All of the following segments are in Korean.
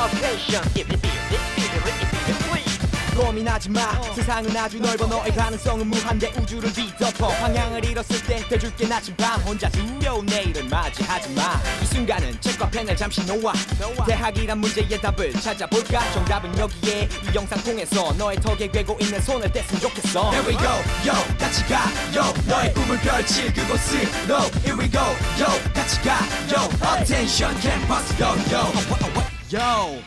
attention. If you feel it, please. 고민하지 마. 세상은 아주 넓어. 너의 가능성은 무한대. 우주를 뒤덮어. 방향을 잃었을 때 돼줄게 나침반. 혼자 두려운 내일을 맞이하지 마. 이 순간은 책과 펜을 잠시 놓아. 대학이란 문제의 답을 찾아볼까. 정답은 여기에 이 영상 통해서 너의 턱에 괴고 있는 손을 뗐으면 좋겠어. Here we go, yo, 같이 가, yo. 너의 꿈을 펼칠 그곳으로. Here we go, yo, 같이 가, yo. Attention campus, yo, yo, yo.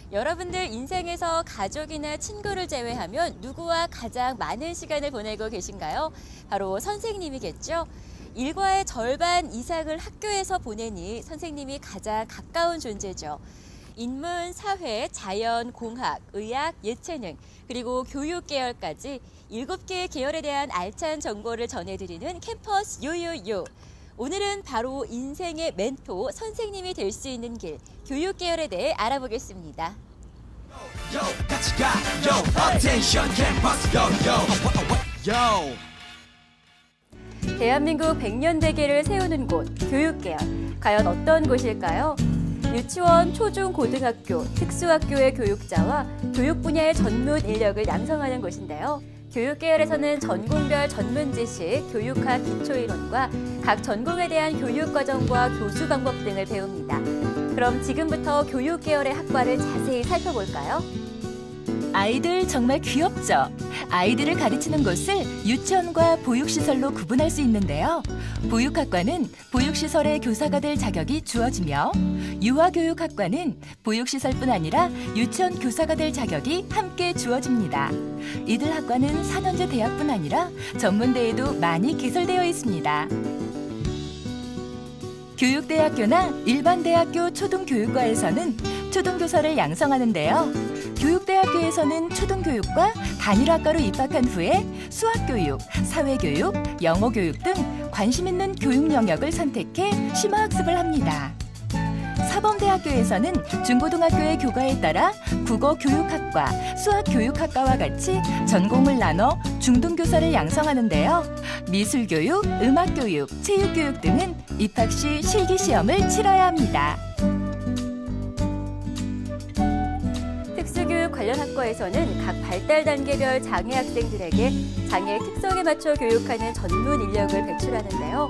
여러분들 인생에서 가족이나 친구를 제외하면 누구와 가장 많은 시간을 보내고 계신가요? 바로 선생님이겠죠? 일과의 절반 이상을 학교에서 보내니 선생님이 가장 가까운 존재죠. 인문, 사회, 자연, 공학, 의학, 예체능, 그리고 교육 계열까지 7개의 계열에 대한 알찬 정보를 전해드리는 캠퍼스 요요요. 오늘은 바로 인생의 멘토, 선생님이 될 수 있는 길, 교육 계열에 대해 알아보겠습니다. Yo, 같이 가, yo, attention campus, yo, yo, yo. 대한민국 100년 대계를 세우는 곳, 교육 계열. 과연 어떤 곳일까요? 유치원, 초중, 고등학교, 특수학교의 교육자와 교육 분야의 전문 인력을 양성하는 곳인데요. 교육 계열에서는 전공별 전문 지식, 교육학 기초이론과 각 전공에 대한 교육 과정과 교수 방법 등을 배웁니다. 그럼 지금부터 교육 계열의 학과를 자세히 살펴볼까요? 아이들 정말 귀엽죠? 아이들을 가르치는 곳을 유치원과 보육시설로 구분할 수 있는데요. 보육학과는 보육시설의 교사가 될 자격이 주어지며 유아교육학과는 보육시설뿐 아니라 유치원 교사가 될 자격이 함께 주어집니다. 이들 학과는 4년제 대학뿐 아니라 전문대에도 많이 개설되어 있습니다. 교육대학교나 일반대학교 초등교육과에서는 초등교사를 양성하는데요. 교육대학교에서는 초등교육과 단일학과로 입학한 후에 수학교육, 사회교육, 영어교육 등 관심 있는 교육 영역을 선택해 심화학습을 합니다. 사범대학교에서는 중고등학교의 교과에 따라 국어교육학과, 수학교육학과와 같이 전공을 나눠 중등교사를 양성하는데요. 미술교육, 음악교육, 체육교육 등은 입학 시 실기시험을 치러야 합니다. 특수교육 관련 학과에서는 각 발달 단계별 장애 학생들에게 장애 특성에 맞춰 교육하는 전문 인력을 배출하는데요.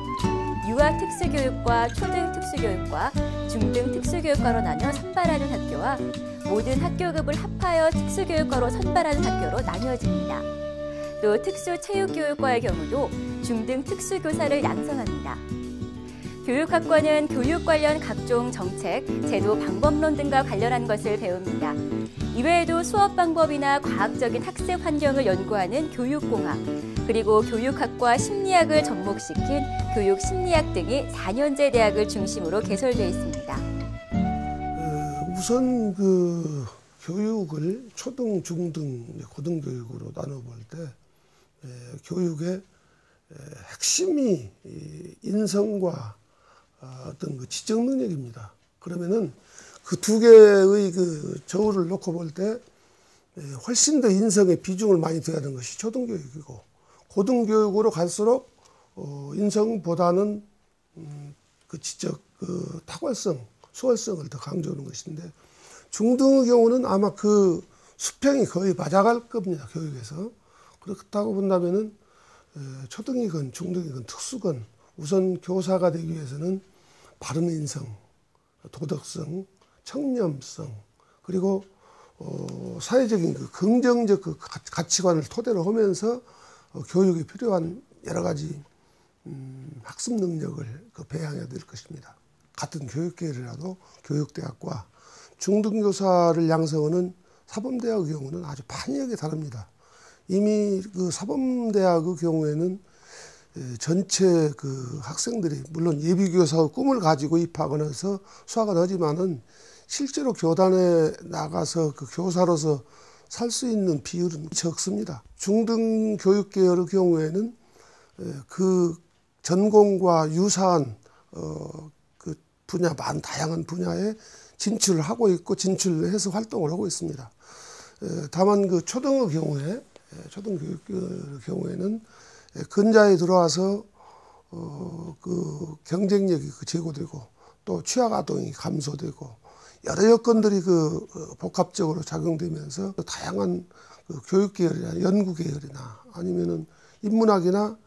유아 특수교육과 초등 특수교육과 중등 특수교육과로 나눠 선발하는 학교와 모든 학교급을 합하여 특수교육과로 선발하는 학교로 나뉘어집니다. 또 특수체육교육과의 경우도 중등 특수교사를 양성합니다. 교육학과는 교육 관련 각종 정책, 제도, 방법론 등과 관련한 것을 배웁니다. 이외에도 수업 방법이나 과학적인 학습 환경을 연구하는 교육공학, 그리고 교육학과 심리학을 접목시킨 교육심리학 등이 4년제 대학을 중심으로 개설되어 있습니다. 우선 교육을 초등, 중등, 고등교육으로 나눠볼 때 교육의 핵심이 인성과 어떤 지적 능력입니다. 그러면은 그 두 개의 저울을 놓고 볼 때 훨씬 더 인성의 비중을 많이 둬야 하는 것이 초등교육이고, 고등교육으로 갈수록 인성보다는 지적 탁월성, 수월성을 더 강조하는 것인데, 중등의 경우는 아마 그 수평이 거의 맞아갈 겁니다. 교육에서. 그렇다고 본다면은 초등이건 중등이건 특수건 우선 교사가 되기 위해서는 바른 인성, 도덕성, 청렴성, 그리고 사회적인 긍정적 가치관을 토대로 하면서 교육에 필요한 여러 가지 학습 능력을 배양해야 될 것입니다. 같은 교육계열이라도 교육대학과 중등교사를 양성하는 사범대학의 경우는 아주 판이하게 다릅니다. 이미 사범대학의 경우에는 전체 그 학생들이 물론 예비교사 꿈을 가지고 입학을 해서 수학을 하지만은 실제로 교단에 나가서 그 교사로서 살 수 있는 비율은 적습니다. 중등 교육 계열의 경우에는 그 전공과 유사한 그 분야, 다양한 분야에 진출을 하고 있고 진출해서 활동을 하고 있습니다. 다만 그 초등의 경우에 초등교육의 경우에는 근자에 들어와서 그 경쟁력이 제고되고 또 취약 아동이 감소되고 여러 여건들이 그 복합적으로 작용되면서 다양한 그 교육 계열이나 연구 계열이나 아니면은 인문학이나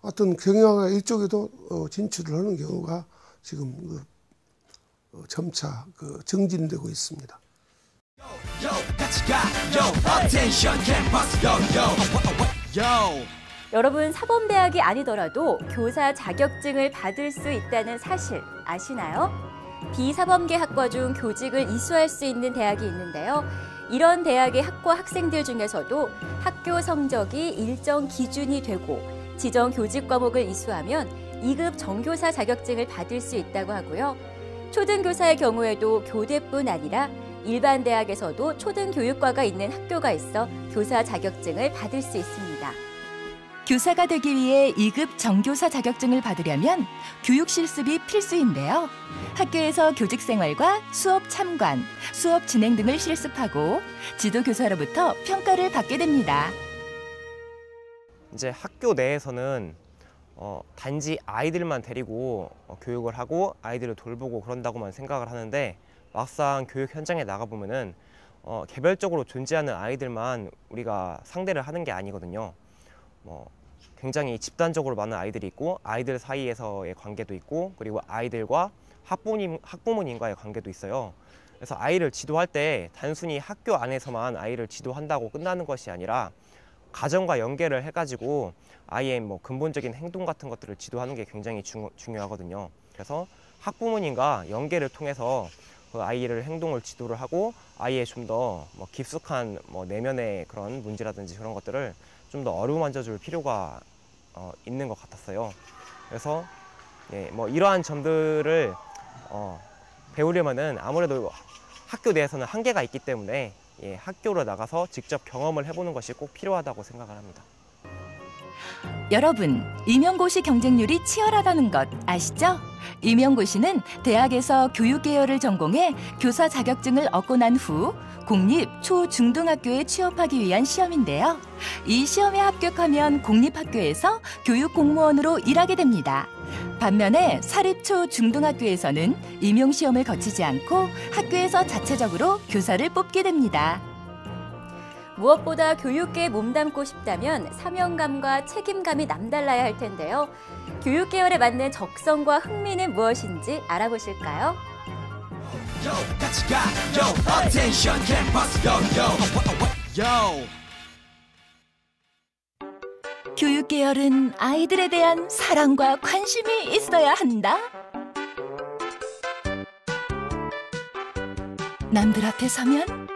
어떤 경영학 이쪽에도 진출을 하는 경우가 지금 점차 증진되고 있습니다. 여러분, 사범대학이 아니더라도 교사 자격증을 받을 수 있다는 사실 아시나요? 비사범계 학과 중 교직을 이수할 수 있는 대학이 있는데요. 이런 대학의 학과 학생들 중에서도 학교 성적이 일정 기준이 되고 지정 교직 과목을 이수하면 2급 정교사 자격증을 받을 수 있다고 하고요. 초등교사의 경우에도 교대뿐 아니라 일반 대학에서도 초등교육과가 있는 학교가 있어 교사 자격증을 받을 수 있습니다. 교사가 되기 위해 2급 정교사 자격증을 받으려면 교육 실습이 필수인데요. 학교에서 교직 생활과 수업 참관, 수업 진행 등을 실습하고 지도교사로부터 평가를 받게 됩니다. 이제 학교 내에서는 단지 아이들만 데리고 교육을 하고 아이들을 돌보고 그런다고만 생각을 하는데 막상 교육 현장에 나가보면은 개별적으로 존재하는 아이들만 우리가 상대를 하는 게 아니거든요. 굉장히 집단적으로 많은 아이들이 있고 아이들 사이에서의 관계도 있고 그리고 아이들과 학부모님과의 관계도 있어요. 그래서 아이를 지도할 때 단순히 학교 안에서만 아이를 지도한다고 끝나는 것이 아니라 가정과 연계를 해가지고 아이의 근본적인 행동 같은 것들을 지도하는 게 굉장히 중요하거든요. 그래서 학부모님과 연계를 통해서 그 아이의 행동을 지도를 하고 아이의 좀 더 깊숙한 내면의 그런 문제라든지 그런 것들을 좀 더 어루만져 줄 필요가 있는 것 같았어요. 그래서 이러한 점들을 배우려면은 아무래도 학교 내에서는 한계가 있기 때문에 학교로 나가서 직접 경험을 해보는 것이 꼭 필요하다고 생각을 합니다. 여러분, 임용고시 경쟁률이 치열하다는 것 아시죠? 임용고시는 대학에서 교육계열을 전공해 교사 자격증을 얻고 난 후 공립 초-중등학교에 취업하기 위한 시험인데요. 이 시험에 합격하면 공립학교에서 교육공무원으로 일하게 됩니다. 반면에 사립 초-중등학교에서는 임용시험을 거치지 않고 학교에서 자체적으로 교사를 뽑게 됩니다. 무엇보다 교육계에 몸담고 싶다면 사명감과 책임감이 남달라야 할 텐데요. 교육 계열에 맞는 적성과 흥미는 무엇인지 알아보실까요? 교육 계열은 아이들에 대한 사랑과 관심이 있어야 한다. 남들 앞에 서면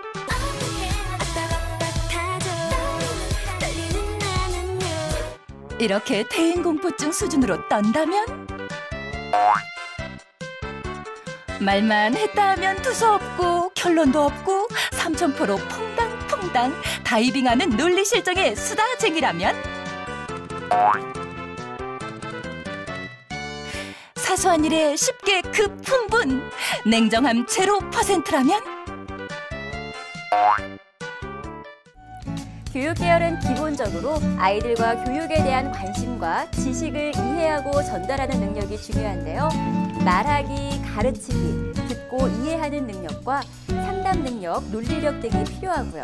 이렇게 대인공포증 수준으로 떤다면 말만 했다 하면 두서없고 결론도 없고 삼천포로 퐁당퐁당 다이빙하는 논리실정의 수다쟁이라면 사소한 일에 쉽게 급풍분 냉정함 0%라면 교육 계열은 기본적으로 아이들과 교육에 대한 관심과 지식을 이해하고 전달하는 능력이 중요한데요. 말하기, 가르치기, 듣고 이해하는 능력과 상담 능력, 논리력 등이 필요하고요.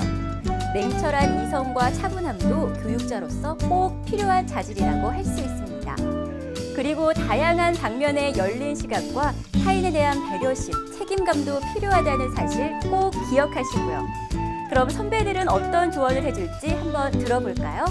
냉철한 이성과 차분함도 교육자로서 꼭 필요한 자질이라고 할 수 있습니다. 그리고 다양한 방면의 열린 시각과 타인에 대한 배려심, 책임감도 필요하다는 사실 꼭 기억하시고요. 그럼 선배들은 어떤 조언을 해줄지 한번 들어볼까요?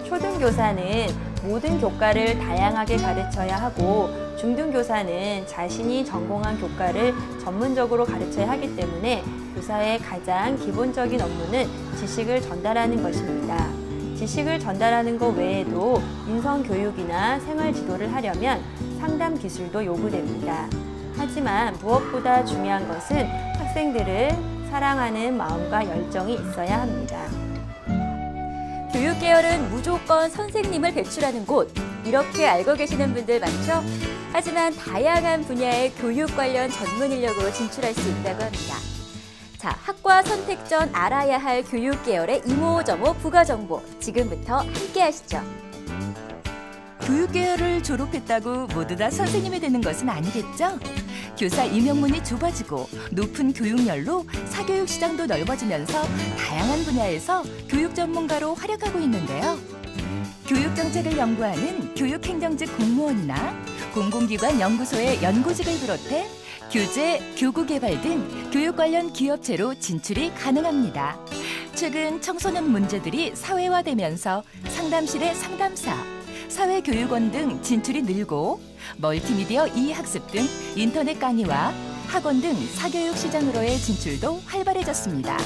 초등교사는 모든 교과를 다양하게 가르쳐야 하고 중등교사는 자신이 전공한 교과를 전문적으로 가르쳐야 하기 때문에 교사의 가장 기본적인 업무는 지식을 전달하는 것입니다. 지식을 전달하는 것 외에도 인성교육이나 생활지도를 하려면 상담 기술도 요구됩니다. 하지만 무엇보다 중요한 것은 학생들을 사랑하는 마음과 열정이 있어야 합니다. 교육계열은 무조건 선생님을 배출하는 곳, 이렇게 알고 계시는 분들 많죠? 하지만 다양한 분야의 교육 관련 전문 인력으로 진출할 수 있다고 합니다. 자, 학과 선택 전 알아야 할 교육계열의 이모저모 부가정보, 지금부터 함께 하시죠. 교육계열을 졸업했다고 모두 다 선생님이 되는 것은 아니겠죠? 교사 임용문이 좁아지고 높은 교육열로 사교육 시장도 넓어지면서 다양한 분야에서 교육 전문가로 활약하고 있는데요. 교육정책을 연구하는 교육행정직 공무원이나 공공기관 연구소의 연구직을 비롯해 교재, 교구개발 등 교육 관련 기업체로 진출이 가능합니다. 최근 청소년 문제들이 사회화되면서 상담실의 상담사, 사회교육원 등 진출이 늘고 멀티미디어 e-학습 등 인터넷 강의와 학원 등 사교육 시장으로의 진출도 활발해졌습니다.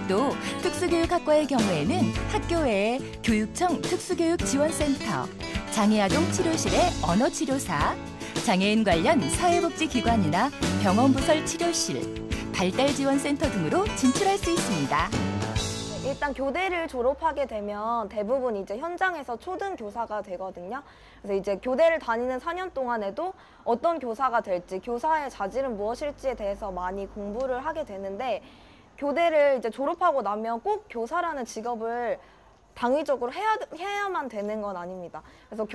또 특수교육학과의 경우에는 학교외에 교육청 특수교육지원센터, 장애아동 치료실의 언어치료사, 장애인 관련 사회복지기관이나 병원 부설 치료실, 발달지원센터 등으로 진출할 수 있습니다. 일단 교대를 졸업하게 되면 대부분 이제 현장에서 초등 교사가 되거든요. 그래서 이제 교대를 다니는 4년 동안에도 어떤 교사가 될지, 교사의 자질은 무엇일지에 대해서 많이 공부를 하게 되는데, 교대를 이제 졸업하고 나면 꼭 교사라는 직업을 당위적으로 해야만 되는 건 아닙니다. 그래서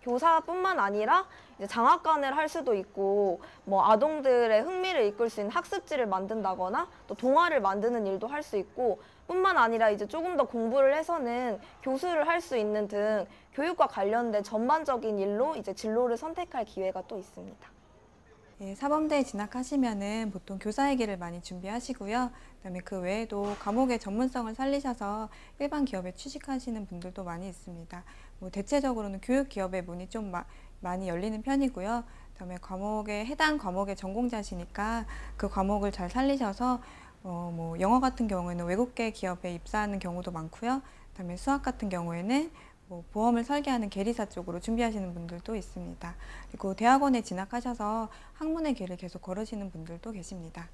교사뿐만 아니라 이제 장학관을 할 수도 있고, 뭐 아동들의 흥미를 이끌 수 있는 학습지를 만든다거나 또 동화를 만드는 일도 할 수 있고, 뿐만 아니라 이제 조금 더 공부를 해서는 교수를 할 수 있는 등 교육과 관련된 전반적인 일로 이제 진로를 선택할 기회가 또 있습니다. 예, 사범대에 진학하시면은 보통 교사의 길을 많이 준비하시고요. 그다음에 그 외에도 과목의 전문성을 살리셔서 일반 기업에 취직하시는 분들도 많이 있습니다. 뭐 대체적으로는 교육 기업의 문이 좀 많이 열리는 편이고요. 그다음에 해당 과목의 전공자시니까 그 과목을 잘 살리셔서 뭐 영어 같은 경우에는 외국계 기업에 입사하는 경우도 많고요. 그다음에 수학 같은 경우에는 뭐 보험을 설계하는 계리사 쪽으로 준비하시는 분들도 있습니다. 그리고 대학원에 진학하셔서 학문의 길을 계속 걸으시는 분들도 계십니다.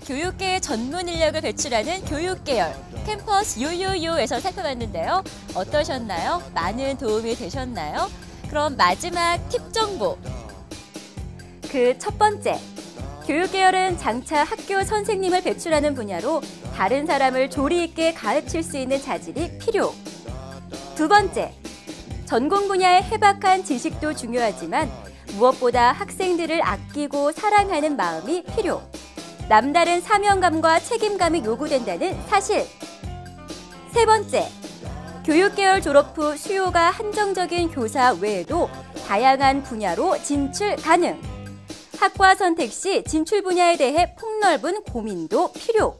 교육계의 전문 인력을 배출하는 교육계열, 캠퍼스 요요요에서 살펴봤는데요. 어떠셨나요? 많은 도움이 되셨나요? 그럼 마지막 팁 정보. 그 첫 번째, 교육계열은 장차 학교 선생님을 배출하는 분야로 다른 사람을 조리 있게 가르칠 수 있는 자질이 필요. 두 번째, 전공 분야의 해박한 지식도 중요하지만 무엇보다 학생들을 아끼고 사랑하는 마음이 필요. 남다른 사명감과 책임감이 요구된다는 사실. 세 번째, 교육계열 졸업 후 수요가 한정적인 교사 외에도 다양한 분야로 진출 가능. 학과 선택 시 진출 분야에 대해 폭넓은 고민도 필요.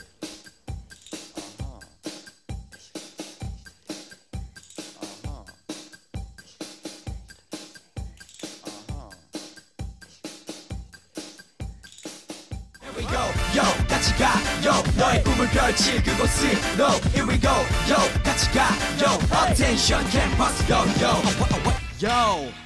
Yo, 같이 가, yo, 너의 꿈을 펼칠 그곳으로 Here we go, yo, 같이 가, yo, attention campus, yo, yo, yo.